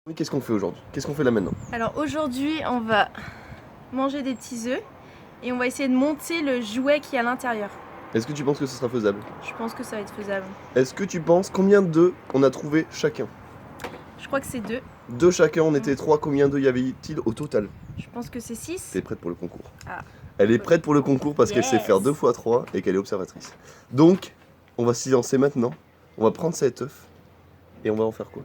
Oui, qu'est-ce qu'on fait aujourd'hui? Qu'est-ce qu'on fait là maintenant? Alors aujourd'hui, on va manger des petits œufs et on va essayer de monter le jouet qui est à l'intérieur. Est-ce que tu penses que ce sera faisable? Je pense que ça va être faisable. Est-ce que tu penses combien d'œufs on a trouvé chacun? Je crois que c'est 2. Deux chacun, on était 3, combien d'œufs y avait-il au total? Je pense que c'est 6. T'es prête pour le concours? Ah. Elle est prête pour le concours parce qu'elle sait faire 2 x 3 et qu'elle est observatrice. Donc, on va s'y lancer maintenant. On va prendre cet œuf et on va en faire quoi?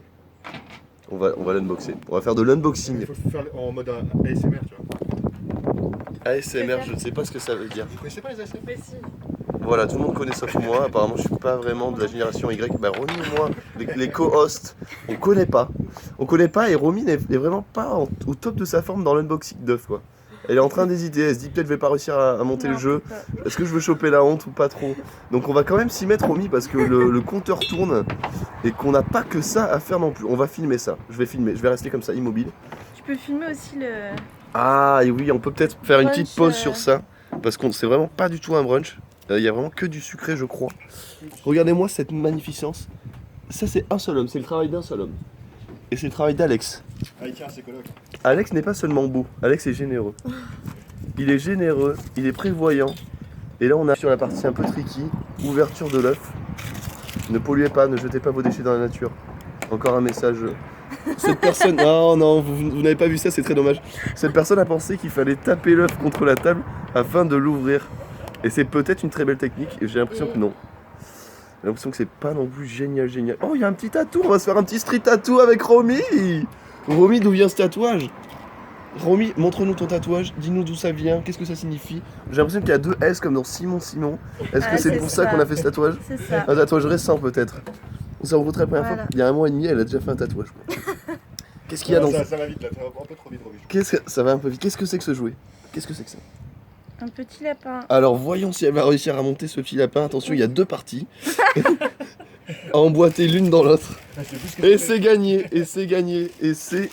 On va l'unboxer. On va faire de l'unboxing. Il faut le faire en mode ASMR, tu vois. ASMR, je ne sais pas ce que ça veut dire. Vous connaissez pas les ASMR? Mais si. Voilà, tout le monde connaît sauf moi. Apparemment, je suis pas vraiment de la génération Y. Bah, Romy et moi, les co-hosts, on connaît pas. On connaît pas et Romy n'est vraiment pas au top de sa forme dans l'unboxing d'œuf, quoi. Elle est en train d'hésiter. Elle se dit peut-être je vais pas réussir à monter Non, le jeu. pas. Est-ce que je veux choper la honte ou pas trop? Donc on va quand même s'y mettre, Romy, parce que le compteur tourne et qu'on n'a pas que ça à faire non plus. On va filmer ça. Je vais filmer. Je vais rester comme ça, immobile. Tu peux filmer aussi le... Ah et oui, on peut peut-être faire une Brunch, petite pause sur ça parce qu'on c'est vraiment pas du tout un brunch. Il y a vraiment que du sucré, je crois. Regardez-moi cette magnificence. Ça c'est un seul homme, c'est le travail d'un seul homme. Et c'est le travail d'Alex. Ah, il tient à ses colocs. Alex n'est pas seulement beau, Alex est généreux. Il est généreux, il est prévoyant. Et là on a sur la partie un peu tricky, ouverture de l'œuf. Ne polluez pas, ne jetez pas vos déchets dans la nature. Encore un message. Cette personne, oh non, vous n'avez pas vu ça, c'est très dommage. Cette personne a pensé qu'il fallait taper l'œuf contre la table afin de l'ouvrir. Et c'est peut-être une très belle technique, et j'ai l'impression que non. J'ai l'impression que c'est pas non plus génial. Oh, il y a un petit tatou, on va se faire un petit street tattoo avec Romy. Romy, d'où vient ce tatouage? Romy, montre-nous ton tatouage, dis-nous d'où ça vient, qu'est-ce que ça signifie? J'ai l'impression qu'il y a 2 S comme dans Simon. Est-ce que c'est pour ça qu'on a fait ce tatouage? C'est ça. Un tatouage récent peut-être. On s'est rencontrés la première Voilà. fois, il y a 1 mois et demi, elle a déjà fait un tatouage. Qu'est-ce qu'il y a dans Ça va vite là, un peu trop vite, Romy. Ça va un peu vite. Qu'est-ce que c'est que ce jouet? Qu'est-ce que c'est que ça? Un petit lapin. Alors voyons si elle va réussir à monter ce petit lapin. Attention, il y a 2 parties. À emboîter l'une dans l'autre. Ah, c'est plus que Et c'est gagné, et c'est gagné, et c'est...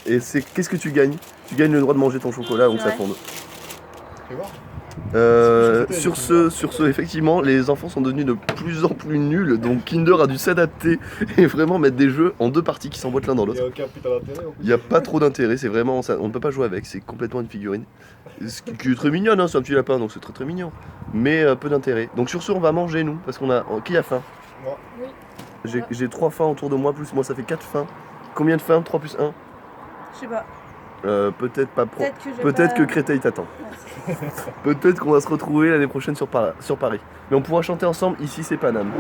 Qu'est-ce que tu gagnes? Tu gagnes le droit de manger ton chocolat avant que ça Ouais. fonde. Fais voir. Sur ce, effectivement, les enfants sont devenus de plus en plus nuls, donc Kinder a dû s'adapter et vraiment mettre des jeux en 2 parties qui s'emboîtent l'un dans Il n'y l'autre. a aucun putain d'intérêt en plus. Il n'y a pas trop d'intérêt, c'est vraiment ça, on ne peut pas jouer avec, c'est complètement une figurine. Ce qui est très mignonne, hein, c'est un petit lapin, donc c'est très très mignon. Mais peu d'intérêt. Donc sur ce, on va manger nous, parce qu'on a... Qui a faim? Moi. Oui. J'ai 3 faims autour de moi, plus moi ça fait 4 faims. Combien de faims? 3 plus 1? Je sais pas. Peut-être pas pro. Peut-être que j'ai Peut-être pas- que Créteil t'attend. Ouais, Peut-être qu'on va se retrouver l'année prochaine sur Paris. Mais on pourra chanter ensemble, ici c'est Paname.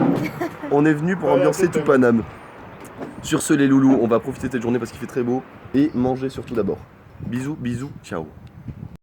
On est venu pour Ouais, ambiancer peut-être. tout Paname. Sur ce les loulous, on va profiter de cette journée parce qu'il fait très beau. Et manger surtout d'abord. Bisous, bisous, ciao.